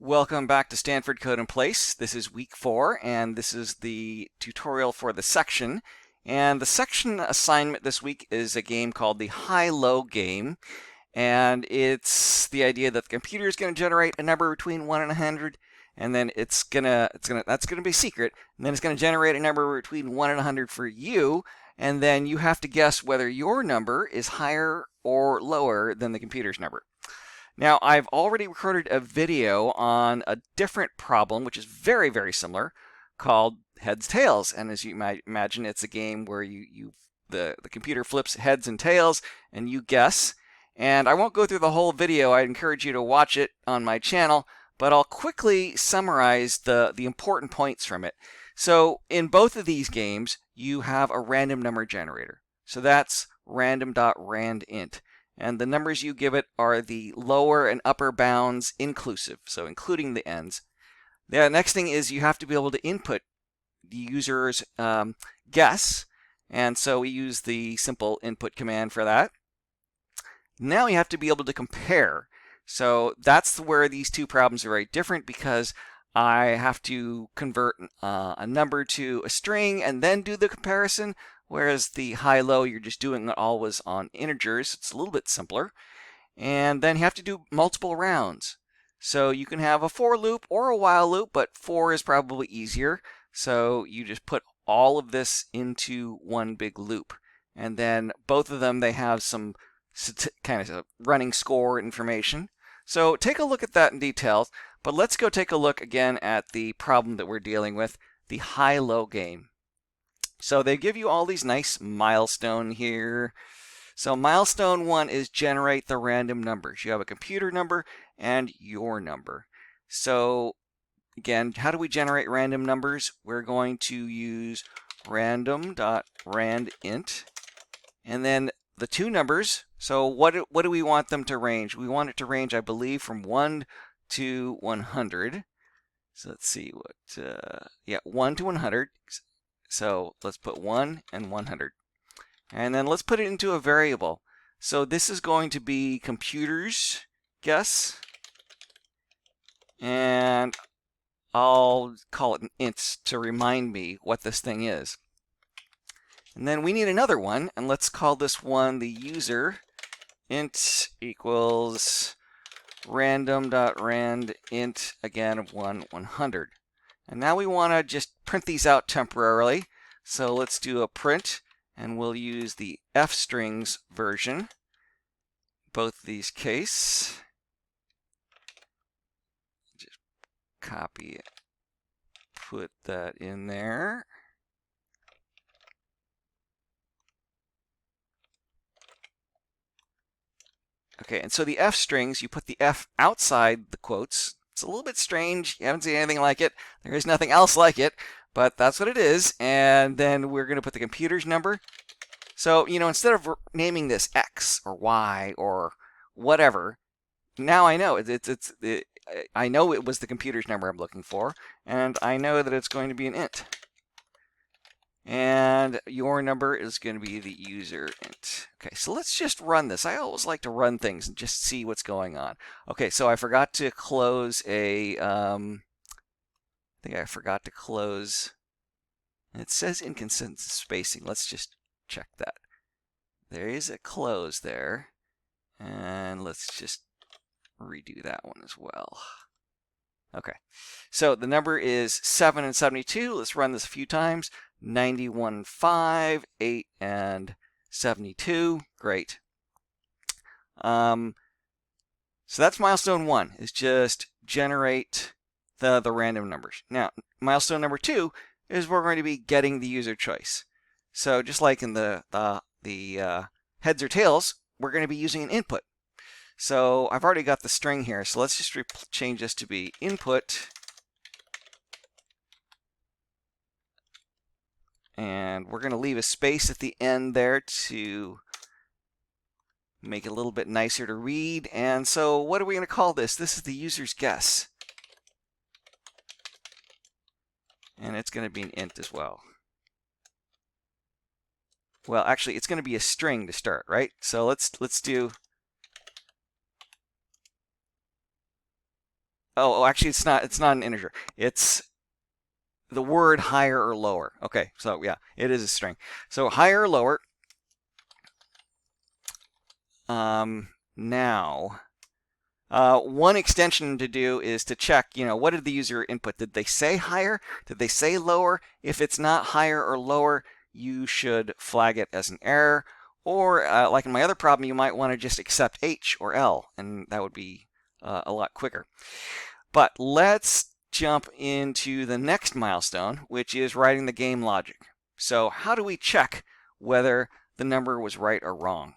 Welcome back to Stanford Code In Place. This is week 4, and this is the tutorial for the section. And the section assignment this week is a game called the high-low game. And it's the idea that the computer is going to generate a number between 1 and 100, and then that's going to be secret. And then it's going to generate a number between 1 and 100 for you, and then you have to guess whether your number is higher or lower than the computer's number. Now, I've already recorded a video on a different problem, which is very, very similar, called Heads Tails. And as you might imagine, it's a game where the computer flips heads and tails, and you guess. And I won't go through the whole video. I'd encourage you to watch it on my channel, but I'll quickly summarize the important points from it. So in both of these games, you have a random number generator. So that's random.randint. And the numbers you give it are the lower and upper bounds inclusive, so including the ends. The next thing is you have to be able to input the user's guess, and so we use the simple input command for that. Now you have to be able to compare. So that's where these two problems are very different, because I have to convert a number to a string and then do the comparison. Whereas the high-low, you're just doing it always on integers. It's a little bit simpler. And then you have to do multiple rounds. So you can have a for loop or a while loop, but for is probably easier. So you just put all of this into one big loop. And then both of them, they have some kind of running score information. So take a look at that in detail. But let's go take a look again at the problem that we're dealing with, the high-low game. So they give you all these nice milestones here. So milestone 1 is generate the random numbers. You have a computer number and your number. So again, how do we generate random numbers? We're going to use random.randint. And then the two numbers, so what do we want them to range? We want it to range, I believe, from 1 to 100. So let's see what, 1 to 100. So let's put 1 and 100. And then let's put it into a variable. So this is going to be computer's guess. And I'll call it an int to remind me what this thing is. And then we need another one, and let's call this one the user. Int equals random.randint, again, 100. And now we want to just print these out temporarily. So let's do a print, and we'll use the f strings version. Both of these case. Just copy it, put that in there. Okay, and so the f strings, you put the f outside the quotes. It's a little bit strange. You haven't seen anything like it. There is nothing else like it, but that's what it is. And then we're going to put the computer's number. So, instead of naming this X or Y or whatever, now I know I know it was the computer's number I'm looking for, and I know that it's going to be an int. And your number is going to be the user int. Okay, so let's just run this. I always like to run things and just see what's going on. Okay, so I forgot to close I think I forgot to close. It says inconsistent spacing. Let's just check that. There is a close there. And let's just redo that one as well. Okay, so the number is 7 and 72. Let's run this a few times. 91, 5, 8, and 72. Great. So that's milestone 1, is just generate the random numbers. Now, milestone number 2 is we're going to be getting the user choice. So just like in the heads or tails, we're going to be using an input. So I've already got the string here, so let's just change this to be input. And we're going to leave a space at the end there to make it a little bit nicer to read. And so what are we going to call this? This is the user's guess. And it's going to be an int as well. Well, actually, it's going to be a string to start, right? So let's do Oh, actually, it's not. It's not an integer. It's the word higher or lower. Okay, so yeah, it is a string. So higher or lower. Now, one extension to do is to check, what did the user input? Did they say higher? Did they say lower? If it's not higher or lower, you should flag it as an error. Or like in my other problem, you might want to just accept H or L, and that would be a lot quicker. But let's jump into the next milestone, which is writing the game logic. So how do we check whether the number was right or wrong?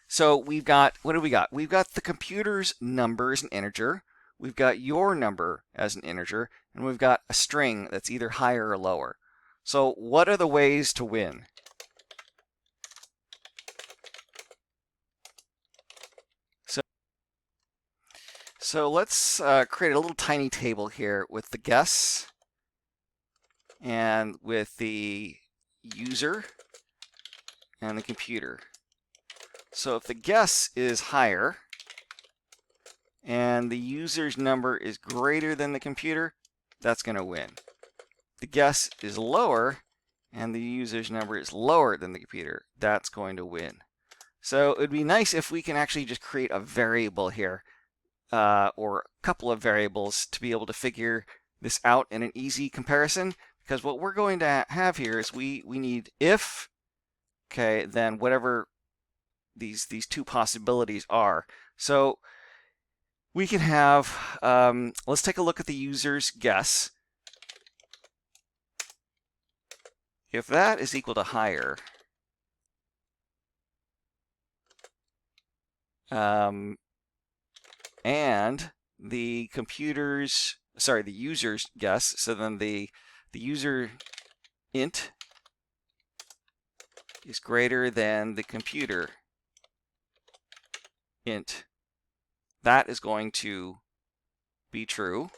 So we've got, what do we got? We've got the computer's number as an integer. We've got your number as an integer. And we've got a string that's either higher or lower. So what are the ways to win? So let's create a little tiny table here with the guess and with the user and the computer. So if the guess is higher and the user's number is greater than the computer, that's going to win. The guess is lower and the user's number is lower than the computer, that's going to win. So it would be nice if we can actually just create a variable here, or a couple of variables, to be able to figure this out in an easy comparison. Because what we're going to have here is we need if, okay, then whatever these two possibilities are. So we can have, let's take a look at the user's guess. If that is equal to higher, and the user's guess, so then the user int is greater than the computer int, that is going to be true.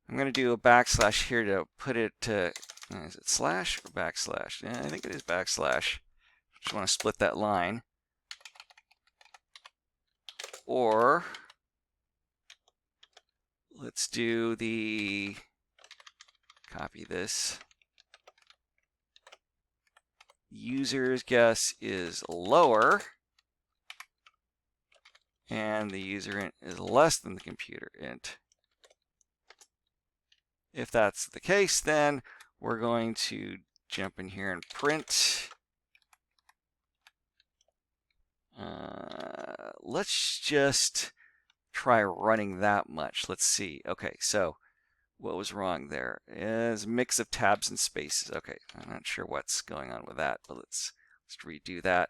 I'm going to do a backslash here to put it to, is it slash or backslash? Yeah, I think it is backslash. Just want to split that line. Or let's do the, copy this. User's guess is lower and the user int is less than the computer int. If that's the case, then we're going to jump in here and print. Let's just try running that much. Let's see. Okay, so what was wrong there? Is a mix of tabs and spaces. Okay, I'm not sure what's going on with that, but let's redo that.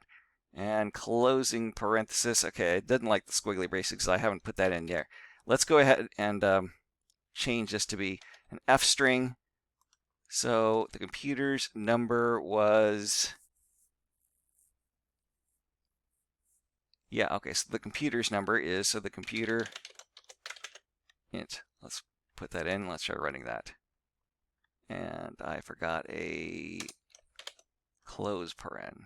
And closing parenthesis. Okay, I didn't like the squiggly braces because I haven't put that in yet. Let's go ahead and change this to be an F string. So the computer's number was, yeah, okay, so the computer's number is, so the computer int. Let's put that in. Let's try running that. And I forgot a close paren.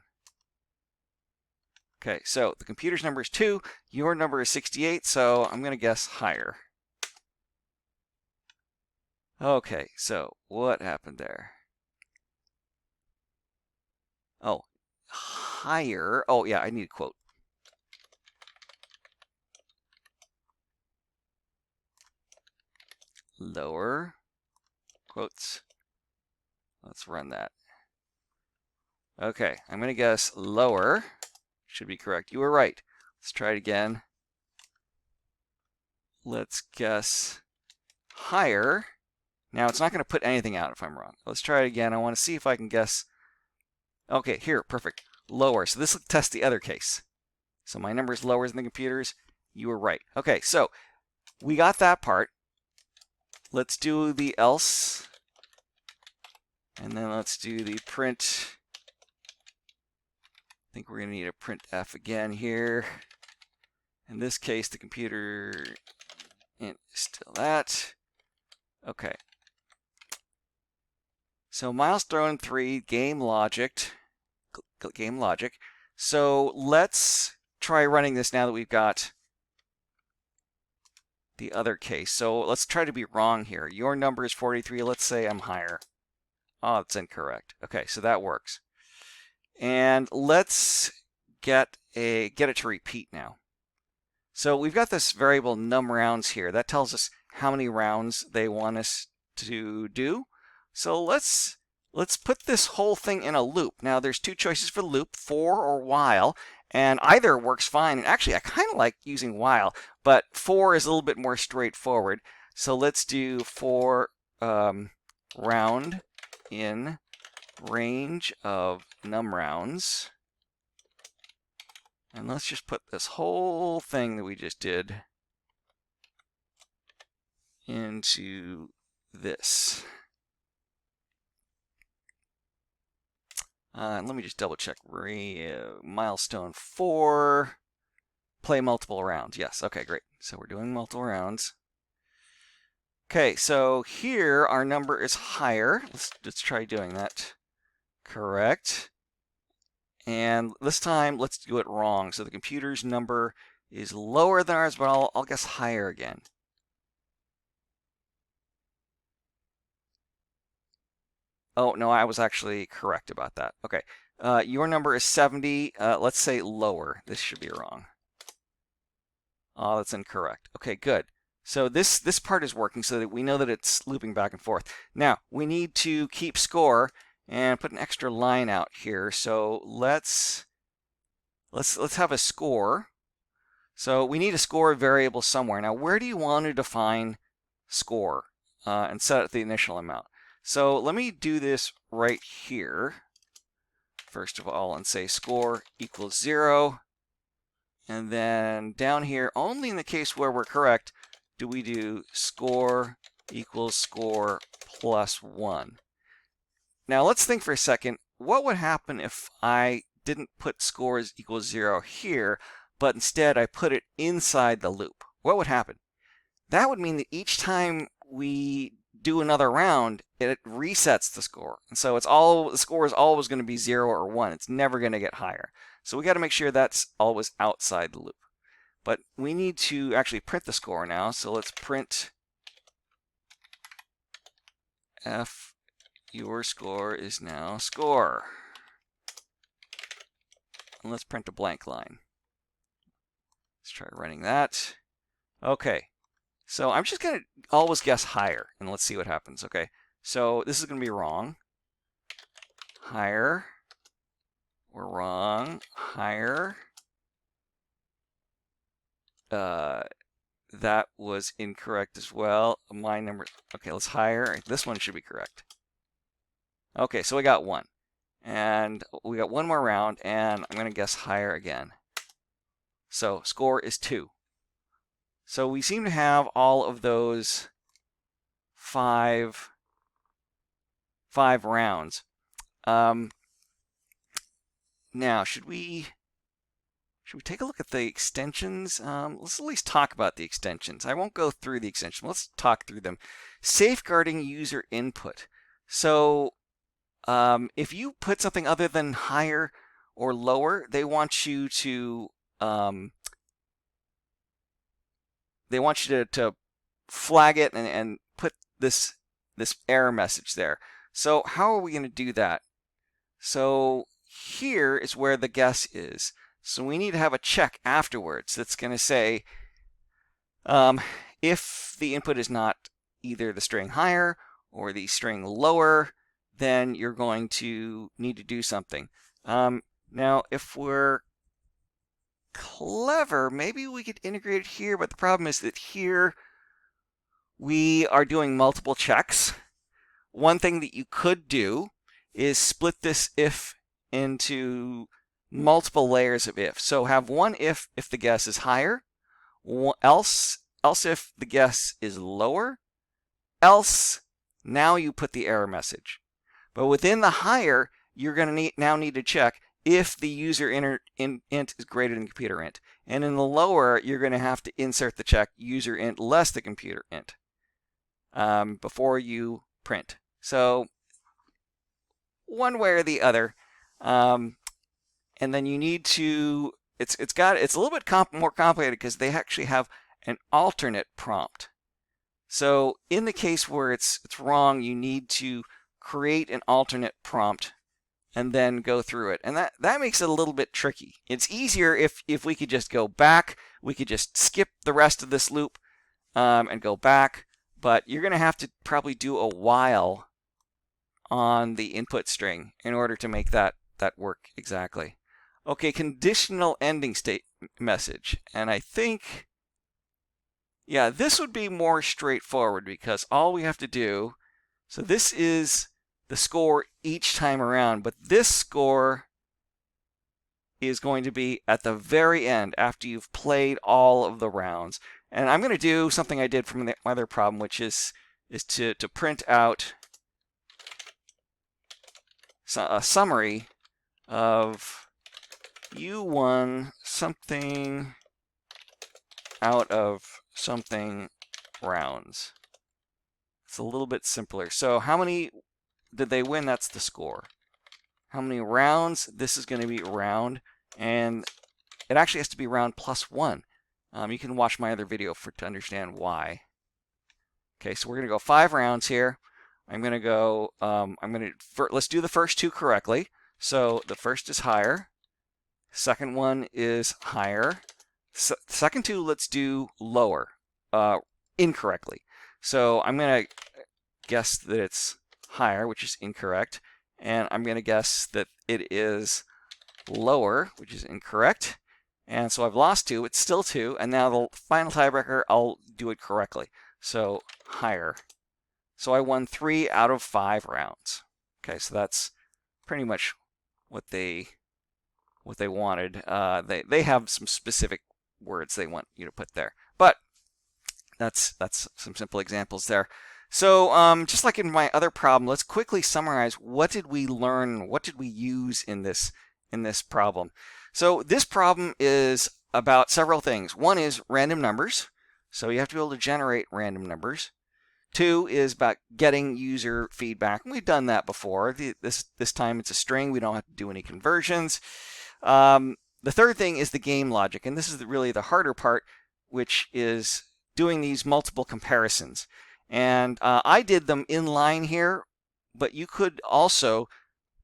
Okay, so the computer's number is 2. Your number is 68, so I'm going to guess higher. Okay, so what happened there? Oh, higher. Oh, yeah, I need a quote. Lower, quotes. Let's run that. Okay, I'm going to guess lower. Should be correct. You were right. Let's try it again. Let's guess higher. Now, it's not going to put anything out if I'm wrong. Let's try it again. I want to see if I can guess. Okay, here, perfect. Lower. So this will test the other case. So my number is lower than the computer's. You were right. Okay, so we got that part. Let's do the else. And then let's do the print. I think we're going to need a printf again here. In this case, the computer int is still that. Okay. So milestone 3, game logic. So let's try running this now that we've got the other case. So let's try to be wrong here. Your number is 43. Let's say I'm higher. Oh, it's incorrect. Okay, so that works. And let's get it to repeat now. So we've got this variable num rounds here. That tells us how many rounds they want us to do. So let's put this whole thing in a loop. Now there's two choices for the loop, for or while, and either works fine. And actually, I kind of like using while, but for is a little bit more straightforward. So let's do for round in range of num rounds. And let's just put this whole thing that we just did into this. And let me just double check. Milestone 4, play multiple rounds. Yes, okay, great. So we're doing multiple rounds. Okay, so here our number is higher. Let's try doing that. Correct. And this time, let's do it wrong. So the computer's number is lower than ours, but I'll guess higher again. Oh, no, I was actually correct about that. Okay, your number is 70. Let's say lower. This should be wrong. Oh, that's incorrect. Okay, good. So this part is working so that we know that it's looping back and forth. Now, we need to keep score and put an extra line out here. So let's have a score. So we need a score variable somewhere. Now, where do you want to define score and set it the initial amount? So let me do this right here, first of all, and say score equals 0. And then down here, only in the case where we're correct, do we do score equals score plus 1. Now let's think for a second, what would happen if I didn't put scores equals 0 here, but instead I put it inside the loop? What would happen? That would mean that each time we do another round, it resets the score. And so the score is always going to be 0 or 1. It's never going to get higher. So we got to make sure that's always outside the loop. But we need to actually print the score now. So let's print F, your score is now score. And let's print a blank line. Let's try running that. Okay. So I'm just going to always guess higher, and let's see what happens. Okay, so this is going to be wrong. Higher. We're wrong. Higher. That was incorrect as well. My number. Okay, let's higher. This one should be correct. Okay, so we got 1. And we got one more round, and I'm going to guess higher again. So score is 2. So we seem to have all of those five rounds. Now, should we take a look at the extensions? Let's at least talk about the extensions. I won't go through the extensions. Let's talk through them. Safeguarding user input. So if you put something other than higher or lower, they want you to flag it and put this error message there. So how are we going to do that? So here is where the guess is. So we need to have a check afterwards that's going to say if the input is not either the string higher or the string lower, then you're going to need to do something. Now, if we're clever, maybe we could integrate it here, but the problem is that here we are doing multiple checks. One thing that you could do is split this if into multiple layers of if. So have one if the guess is higher, else if the guess is lower, else now you put the error message. But within the higher, you're going to now need to check if the user int is greater than computer int. And in the lower, you're going to have to insert the check user int less the computer int before you print. So one way or the other. And then you need to, it's a little bit more complicated because they actually have an alternate prompt. So in the case where it's wrong, you need to create an alternate prompt and then go through it. And that makes it a little bit tricky. It's easier if we could just go back. We could just skip the rest of this loop and go back. But you're going to have to probably do a while on the input string in order to make that work exactly. Okay, conditional ending state message. And I think, yeah, this would be more straightforward because all we have to do, so this is the score each time around, but this score is going to be at the very end after you've played all of the rounds. And I'm going to do something I did from my other problem, which is to print out a summary of you won something out of something rounds. It's a little bit simpler. So how many did they win? That's the score. How many rounds? This is going to be round, and it actually has to be round plus 1. You can watch my other video to understand why. Okay, so we're going to go 5 rounds here. I'm going to go, let's do the first 2 correctly. So the first is higher. Second one is higher. Second 2, let's do lower, incorrectly. So I'm going to guess that it's higher, which is incorrect. And I'm going to guess that it is lower, which is incorrect. And so I've lost 2. It's still 2. And now the final tiebreaker, I'll do it correctly. So higher. So I won 3 out of 5 rounds. Okay, so that's pretty much what they wanted. They have some specific words they want you to put there, but that's some simple examples there. So just like in my other problem, let's quickly summarize what did we learn, what did we use in this problem. So this problem is about several things. One is random numbers, so you have to be able to generate random numbers. 2 is about getting user feedback, and we've done that before. This time it's a string. We don't have to do any conversions. The third thing is the game logic, and this is really the harder part, which is doing these multiple comparisons. And I did them in line here, but you could also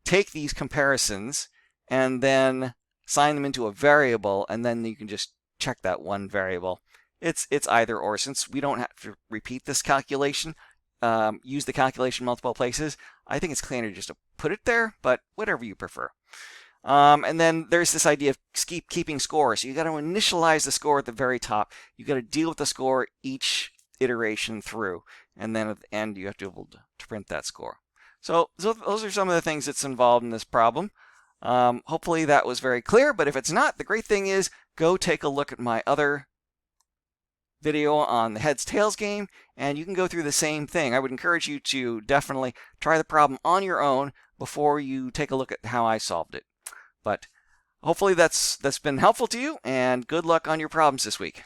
take these comparisons and then sign them into a variable, and then you can just check that one variable. It's either or. Since we don't have to repeat this calculation, use the calculation multiple places, I think it's cleaner just to put it there, but whatever you prefer. And then there's this idea of keeping score. So you got to initialize the score at the very top. You got to deal with the score each iteration through, and then at the end you have to be able to print that score. So those are some of the things that's involved in this problem. Hopefully that was very clear, but if it's not, the great thing is go take a look at my other video on the heads tails game, and you can go through the same thing. I would encourage you to definitely try the problem on your own before you take a look at how I solved it. But hopefully that's been helpful to you, and good luck on your problems this week.